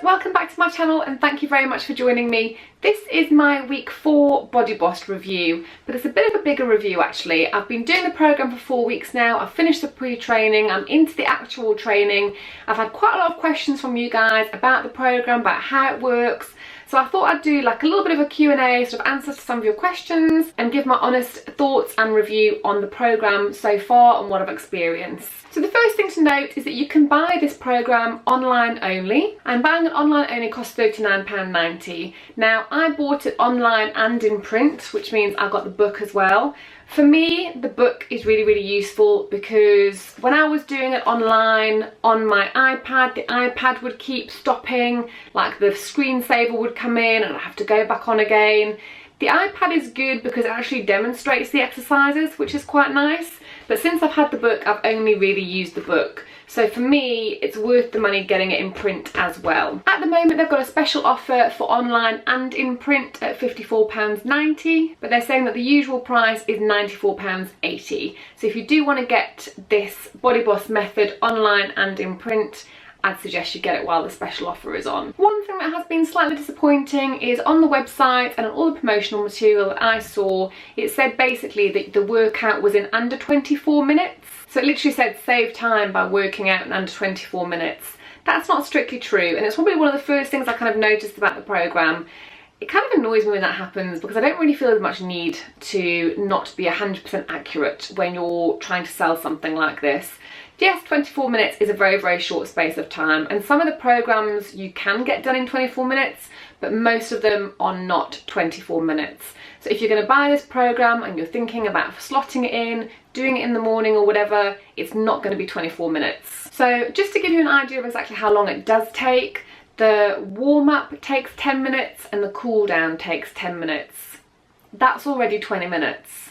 welcome back to my channel and thank you very much for joining me. This is my week 4 Body Boss review, but it's a bit of a bigger review actually. I've been doing the programme for 4 weeks now. I've finished the pre-training, I'm into the actual training. I've had quite a lot of questions from you guys about the programme, about how it works. So I thought I'd do like a little bit of a Q&A, sort of answer to some of your questions and give my honest thoughts and review on the programme so far and what I've experienced. So the first thing to note is that you can buy this programme online only, and buying it online only costs £39.90. Now I bought it online and in print, which means I got the book as well. For me, the book is really useful because when I was doing it online on my iPad, the iPad would keep stopping, like the screensaver would come in and I'd have to go back on again. The iPad is good because it actually demonstrates the exercises, which is quite nice. But since I've had the book, I've only really used the book. So for me, it's worth the money getting it in print as well. At the moment, they've got a special offer for online and in print at £54.90, but they're saying that the usual price is £94.80. So if you do want to get this Body Boss method online and in print, I'd suggest you get it while the special offer is on. One thing that has been slightly disappointing is on the website and on all the promotional material that I saw, it said basically that the workout was in under 24 minutes. So it literally said save time by working out in under 24 minutes. That's not strictly true, and it's probably one of the first things I kind of noticed about the programme. It kind of annoys me when that happens because I don't really feel as much need to not be 100% accurate when you're trying to sell something like this. Yes, 24 minutes is a very short space of time, and some of the programmes you can get done in 24 minutes, but most of them are not 24 minutes. So if you're going to buy this programme and you're thinking about slotting it in, doing it in the morning or whatever, it's not going to be 24 minutes. So just to give you an idea of exactly how long it does take, the warm-up takes 10 minutes and the cool-down takes 10 minutes. That's already 20 minutes.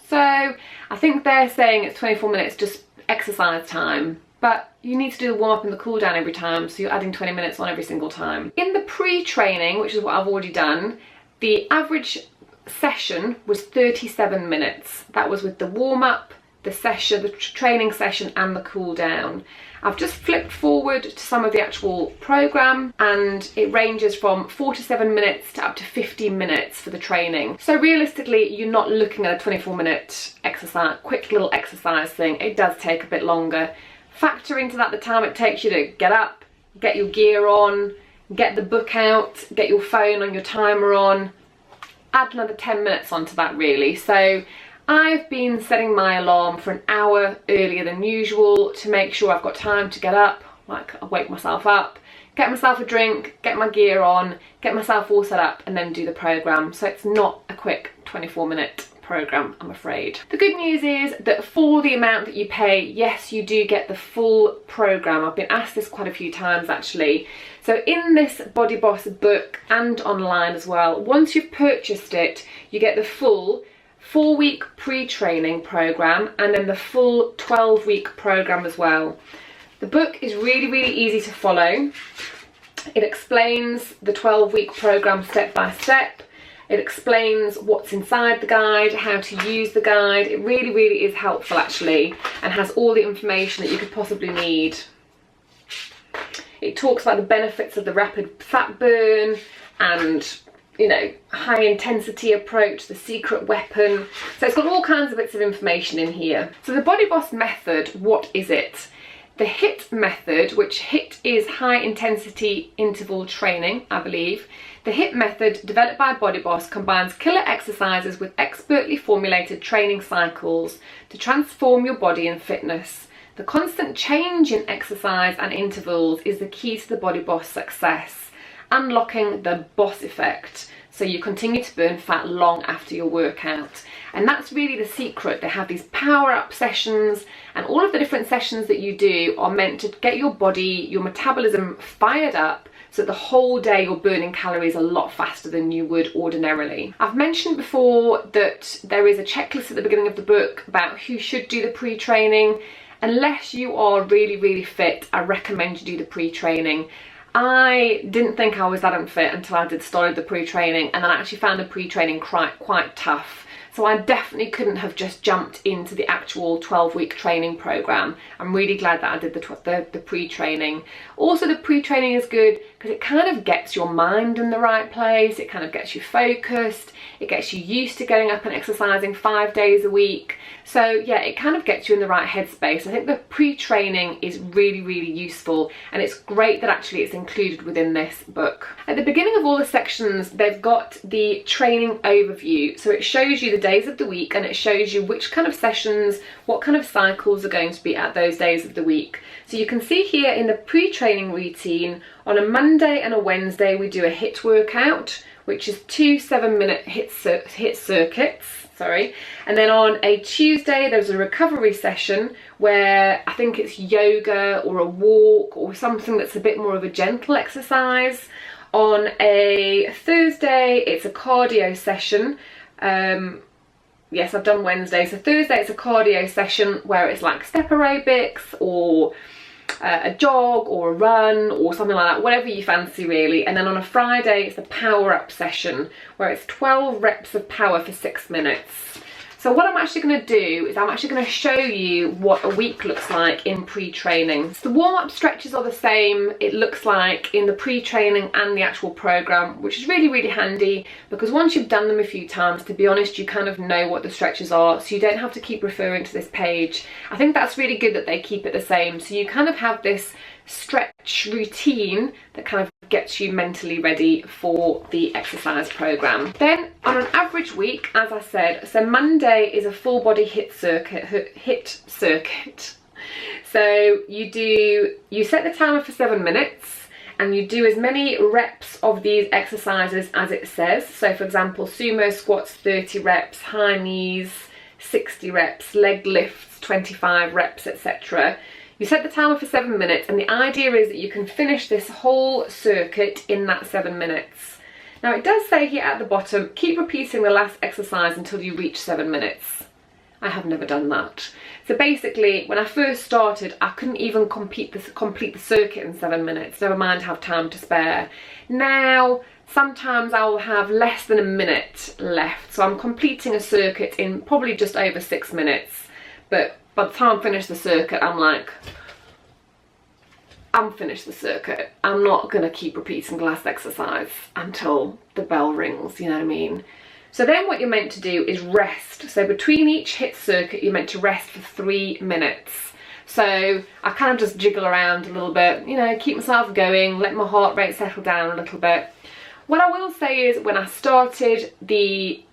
So I think they're saying it's 24 minutes just exercise time, but you need to do the warm-up and the cool-down every time, so you're adding 20 minutes on every single time. In the pre-training, which is what I've already done, the average session was 37 minutes. That was with the warm-up, the session, the training session and the cool-down. I've just flipped forward to some of the actual programme and it ranges from 47 minutes to up to 50 minutes for the training. So realistically, you're not looking at a 24-minute exercise, quick little exercise thing. It does take a bit longer. Factor into that the time it takes you to get up, get your gear on, get the book out, get your phone on your timer on. Add another 10 minutes onto that really. So I've been setting my alarm for an hour earlier than usual to make sure I've got time to get up, like I wake myself up, get myself a drink, get my gear on, get myself all set up and then do the programme. So it's not a quick 24-minute programme, I'm afraid. The good news is that for the amount that you pay, yes, you do get the full programme. I've been asked this quite a few times actually. So in this Body Boss book and online as well, once you've purchased it, you get the full 4-week pre-training programme and then the full 12-week programme as well. The book is really easy to follow. It explains the 12-week programme step by step. It explains what's inside the guide, how to use the guide. It really is helpful actually, and has all the information that you could possibly need. It talks about the benefits of the rapid fat burn and, you know, high intensity approach, the secret weapon. So it's got all kinds of bits of information in here. So the Body Boss method, what is it? The HIIT method, which HIIT is high intensity interval training, I believe. The HIIT method, developed by Body Boss, combines killer exercises with expertly formulated training cycles to transform your body and fitness. The constant change in exercise and intervals is the key to the Body Boss success, unlocking the boss effect, so you continue to burn fat long after your workout. And that's really the secret. They have these power-up sessions, and all of the different sessions that you do are meant to get your body, your metabolism fired up, so the whole day you're burning calories a lot faster than you would ordinarily. I've mentioned before that there is a checklist at the beginning of the book about who should do the pre-training. Unless you are really fit, I recommend you do the pre-training. I didn't think I was that unfit until I started the pre-training, and then I actually found the pre-training quite tough. So I definitely couldn't have just jumped into the actual 12-week training program. I'm really glad that I did the pre-training. Also, the pre-training is good because it kind of gets your mind in the right place, it kind of gets you focused, it gets you used to getting up and exercising 5 days a week. So yeah, it kind of gets you in the right headspace. I think the pre-training is really, really useful, and it's great that actually it's included within this book. At the beginning of all the sections, they've got the training overview. So it shows you the days of the week, and it shows you which kind of sessions, what kind of cycles are going to be at those days of the week. So you can see here in the pre-training routine, on a Monday and a Wednesday, we do a HIIT workout, which is 2 7-minute HIIT circuits. And then on a Tuesday there's a recovery session where I think it's yoga or a walk or something that's a bit more of a gentle exercise. On a Thursday it's a cardio session. Yes, I've done Wednesday. So Thursday it's a cardio session where it's like step aerobics or a jog or a run or something like that, whatever you fancy really. And then on a Friday it's a power up session where it's 12 reps of power for 6 minutes. So what I'm actually going to do is I'm actually going to show you what a week looks like in pre-training. So the warm-up stretches are the same, it looks like, in the pre-training and the actual program, which is really, really handy because once you've done them a few times, to be honest, you kind of know what the stretches are, so you don't have to keep referring to this page. I think that's really good that they keep it the same, so you kind of have this stretch routine that kind of gets you mentally ready for the exercise program. Then on an average week, as I said, so Monday is a full body HIIT circuit. So you set the timer for 7 minutes and you do as many reps of these exercises as it says. So for example, sumo squats 30 reps, high knees 60 reps, leg lifts 25 reps, etc. You set the timer for 7 minutes, and the idea is that you can finish this whole circuit in that 7 minutes. Now it does say here at the bottom, keep repeating the last exercise until you reach 7 minutes. I have never done that. So basically, when I first started, I couldn't even complete the circuit in 7 minutes, never mind have time to spare. Now, sometimes I will have less than a minute left, so I'm completing a circuit in probably just over 6 minutes. But by the time I finish the circuit, I'm like, I'm finished the circuit. I'm not going to keep repeating the last exercise until the bell rings, you know what I mean? So then what you're meant to do is rest. So between each HIIT circuit, you're meant to rest for 3 minutes. So I kind of just jiggle around a little bit, you know, keep myself going, let my heart rate settle down a little bit. What I will say is when I started the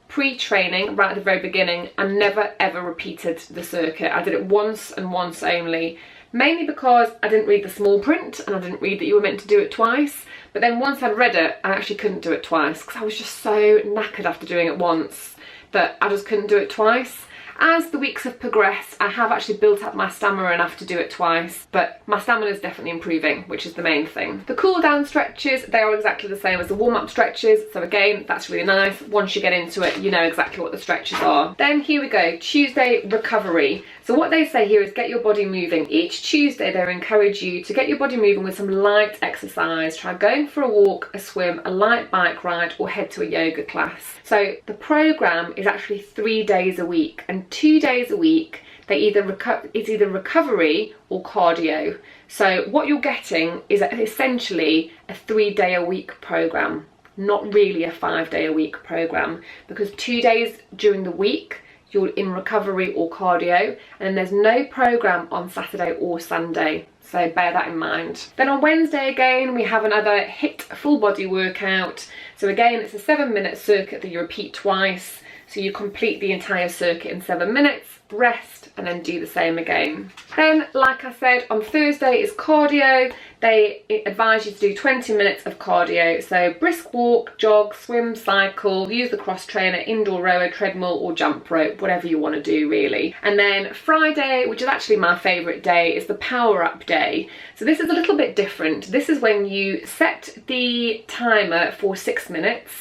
pre-training right at the very beginning, I never ever repeated the circuit. I did it once and once only, mainly because I didn't read the small print and I didn't read that you were meant to do it twice. But then once I'd read it, I actually couldn't do it twice because I was just so knackered after doing it once that I just couldn't do it twice. As the weeks have progressed, I have actually built up my stamina enough to do it twice, but my stamina is definitely improving, which is the main thing. The cool down stretches, they are exactly the same as the warm-up stretches, so again, that's really nice. Once you get into it, you know exactly what the stretches are. Then here we go, Tuesday recovery. So what they say here is get your body moving. Each Tuesday they encourage you to get your body moving with some light exercise. Try going for a walk, a swim, a light bike ride, or head to a yoga class. So the program is actually 3 days a week, and 2 days a week it's either recovery or cardio. So what you're getting is essentially a 3-day-a-week program, not really a 5-day-a-week program, because 2 days during the week you're in recovery or cardio, and there's no program on Saturday or Sunday. So bear that in mind. Then on Wednesday again, we have another HIIT full body workout. So again, it's a 7-minute circuit that you repeat twice. So you complete the entire circuit in 7 minutes, rest, and then do the same again. Then, like I said, on Thursday is cardio. They advise you to do 20 minutes of cardio. So brisk walk, jog, swim, cycle, use the cross trainer, indoor rower, treadmill, or jump rope, whatever you want to do really. And then Friday, which is actually my favourite day, is the power up day. So this is a little bit different. This is when you set the timer for 6 minutes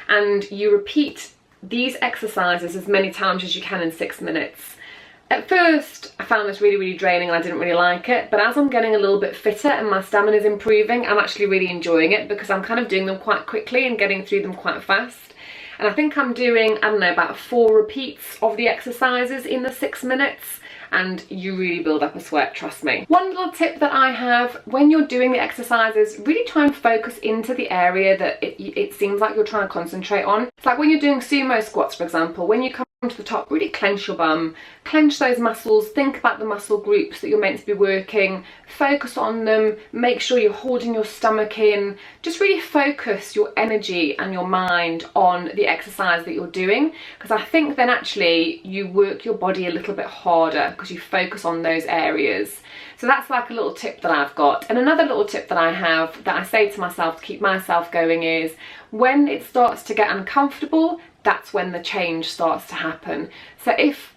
and you repeat these exercises as many times as you can in 6 minutes. At first, I found this really, really draining and I didn't really like it, but as I'm getting a little bit fitter and my stamina is improving, I'm actually really enjoying it because I'm kind of doing them quite quickly and getting through them quite fast. And I think I'm doing, I don't know, about 4 repeats of the exercises in the 6 minutes. and you really build up a sweat, trust me. One little tip that I have, when you're doing the exercises, really try and focus into the area that it seems like you're trying to concentrate on. It's like when you're doing sumo squats, for example, when you come to the top, really clench your bum, clench those muscles, think about the muscle groups that you're meant to be working, focus on them, make sure you're holding your stomach in, just really focus your energy and your mind on the exercise that you're doing, because I think then actually you work your body a little bit harder because you focus on those areas. So that's like a little tip that I've got. And another little tip that I have that I say to myself to keep myself going is, when it starts to get uncomfortable, that's when the change starts to happen. So if,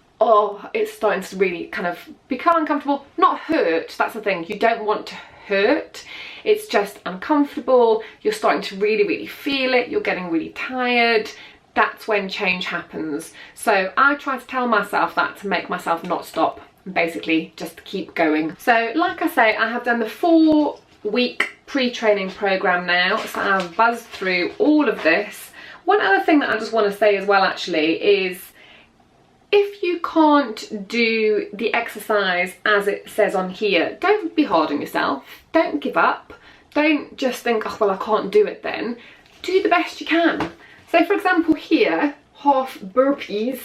it's starting to really kind of become uncomfortable, not hurt, that's the thing, you don't want to hurt, it's just uncomfortable, you're starting to really feel it, you're getting really tired, that's when change happens. So I try to tell myself that to make myself not stop, and basically just keep going. So like I say, I have done the 4-week pre-training program now, so I've buzzed through all of this. One other thing that I just want to say as well actually is, if you can't do the exercise as it says on here, don't be hard on yourself, don't give up, don't just think, oh well I can't do it then. Do the best you can. So for example here, half burpees,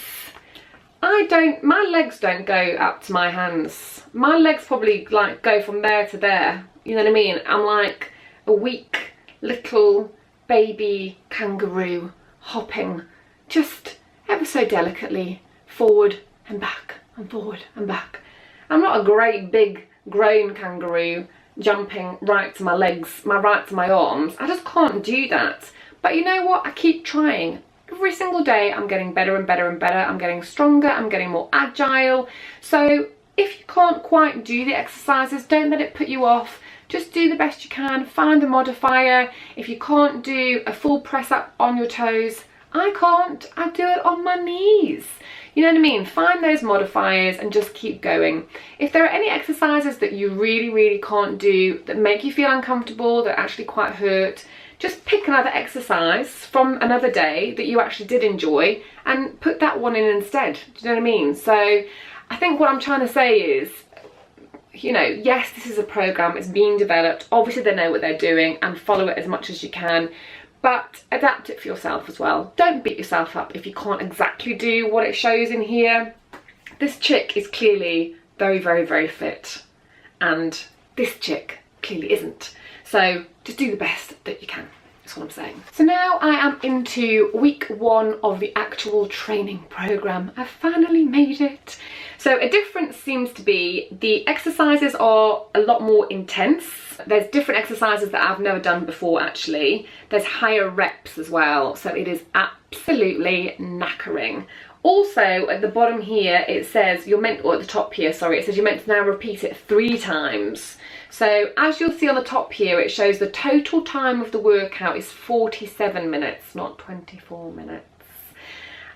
my legs don't go up to my hands. My legs probably like go from there to there, you know what I mean? I'm like a weak little baby kangaroo hopping just ever so delicately forward and back and forward and back. I'm not a great big grown kangaroo jumping right to my legs, right to my arms. I just can't do that. But you know what? I keep trying. Every single day I'm getting better and better and better. I'm getting stronger, I'm getting more agile. So if you can't quite do the exercises, don't let it put you off. Just do the best you can, find a modifier. If you can't do a full press up on your toes, I can't, I do it on my knees. You know what I mean? Find those modifiers and just keep going. If there are any exercises that you really can't do, that make you feel uncomfortable, that actually quite hurt, just pick another exercise from another day that you actually did enjoy and put that one in instead. Do you know what I mean? So I think what I'm trying to say is, you know, yes, this is a program, it's being developed, obviously they know what they're doing, and follow it as much as you can, but adapt it for yourself as well. Don't beat yourself up if you can't exactly do what it shows in here. This chick is clearly very fit, and this chick clearly isn't. So just do the best that you can. That's what I'm saying. So now I am into week 1 of the actual training program. I've finally made it. So a difference seems to be the exercises are a lot more intense. There's different exercises that I've never done before actually. There's higher reps as well, so it is absolutely knackering. Also at the bottom here it says you're meant, or at the top here, sorry, it says you're meant to now repeat it 3 times. So as you'll see on the top here, it shows the total time of the workout is 47 minutes, not 24 minutes.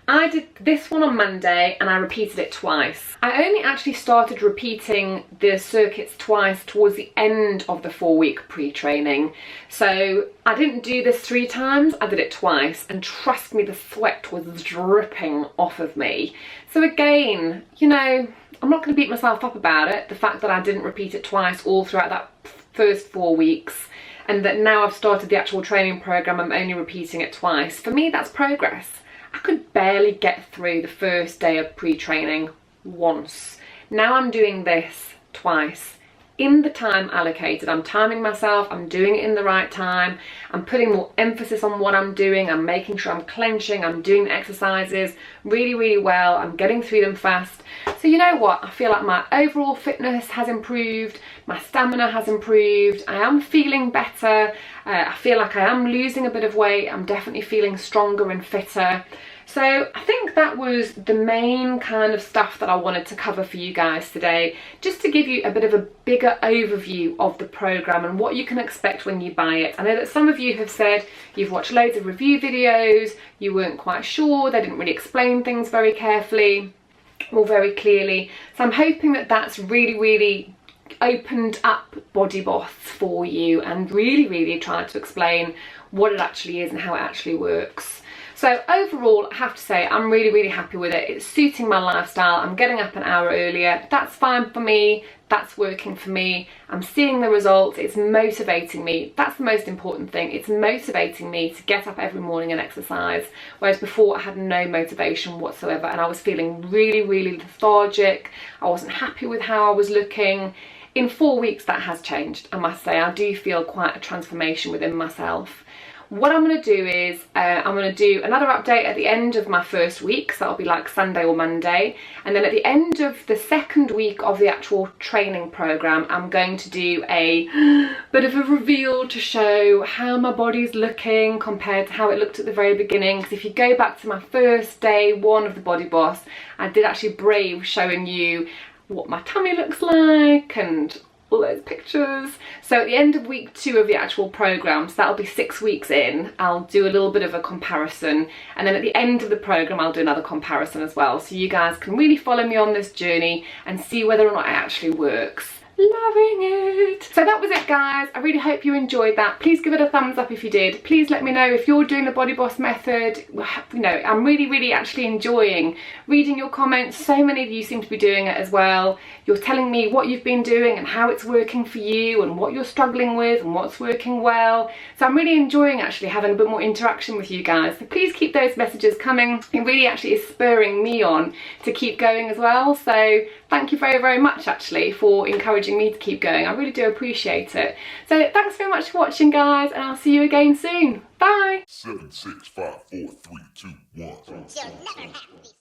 I did this one on Monday and I repeated it twice. I only actually started repeating the circuits twice towards the end of the 4-week pre-training. So I didn't do this 3 times, I did it twice, and trust me, the sweat was dripping off of me. So again, you know, I'm not going to beat myself up about it, the fact that I didn't repeat it twice all throughout that first 4 weeks, and that now I've started the actual training program, I'm only repeating it twice. For me, that's progress. I could barely get through the first day of pre-training once. Now I'm doing this twice in the time allocated. I'm timing myself, I'm doing it in the right time, I'm putting more emphasis on what I'm doing, I'm making sure I'm clenching, I'm doing the exercises really well, I'm getting through them fast. So you know what, I feel like my overall fitness has improved, my stamina has improved, I am feeling better, I feel like I am losing a bit of weight, I'm definitely feeling stronger and fitter. So I think that was the main kind of stuff that I wanted to cover for you guys today, just to give you a bit of a bigger overview of the program and what you can expect when you buy it. I know that some of you have said you've watched loads of review videos, you weren't quite sure, they didn't really explain things very carefully or very clearly. So I'm hoping that that's really opened up Body Boss for you and really tried to explain what it actually is and how it actually works. So overall, I have to say I'm really happy with it. It's suiting my lifestyle. I'm getting up an hour earlier. That's fine for me. That's working for me. I'm seeing the results. It's motivating me. That's the most important thing. It's motivating me to get up every morning and exercise, whereas before I had no motivation whatsoever, and I was feeling really lethargic. I wasn't happy with how I was looking. In 4 weeks that has changed, I must say. I do feel quite a transformation within myself. What I'm going to do is I'm going to do another update at the end of my first week, so that'll be like Sunday or Monday, and then at the end of the second week of the actual training program I'm going to do a bit of a reveal to show how my body's looking compared to how it looked at the very beginning. Because if you go back to my first day one of the Body Boss, I did actually brave showing you what my tummy looks like and all those pictures. So at the end of week 2 of the actual program, so that'll be 6 weeks in, I'll do a little bit of a comparison, and then at the end of the program I'll do another comparison as well, so you guys can really follow me on this journey and see whether or not it actually works. Loving it. So that was it, guys. I really hope you enjoyed that. Please give it a thumbs up if you did. Please let me know if you're doing the Body Boss method. You know, I'm really actually enjoying reading your comments. So many of you seem to be doing it as well. You're telling me what you've been doing and how it's working for you and what you're struggling with and what's working well. So I'm really enjoying actually having a bit more interaction with you guys. So please keep those messages coming. It really actually is spurring me on to keep going as well. So thank you very much actually for encouraging me to keep going. I really do appreciate it. So thanks very much for watching, guys, and I'll see you again soon. Bye. 7, 6, 5, 4, 3, 2, 1. You'll never have me.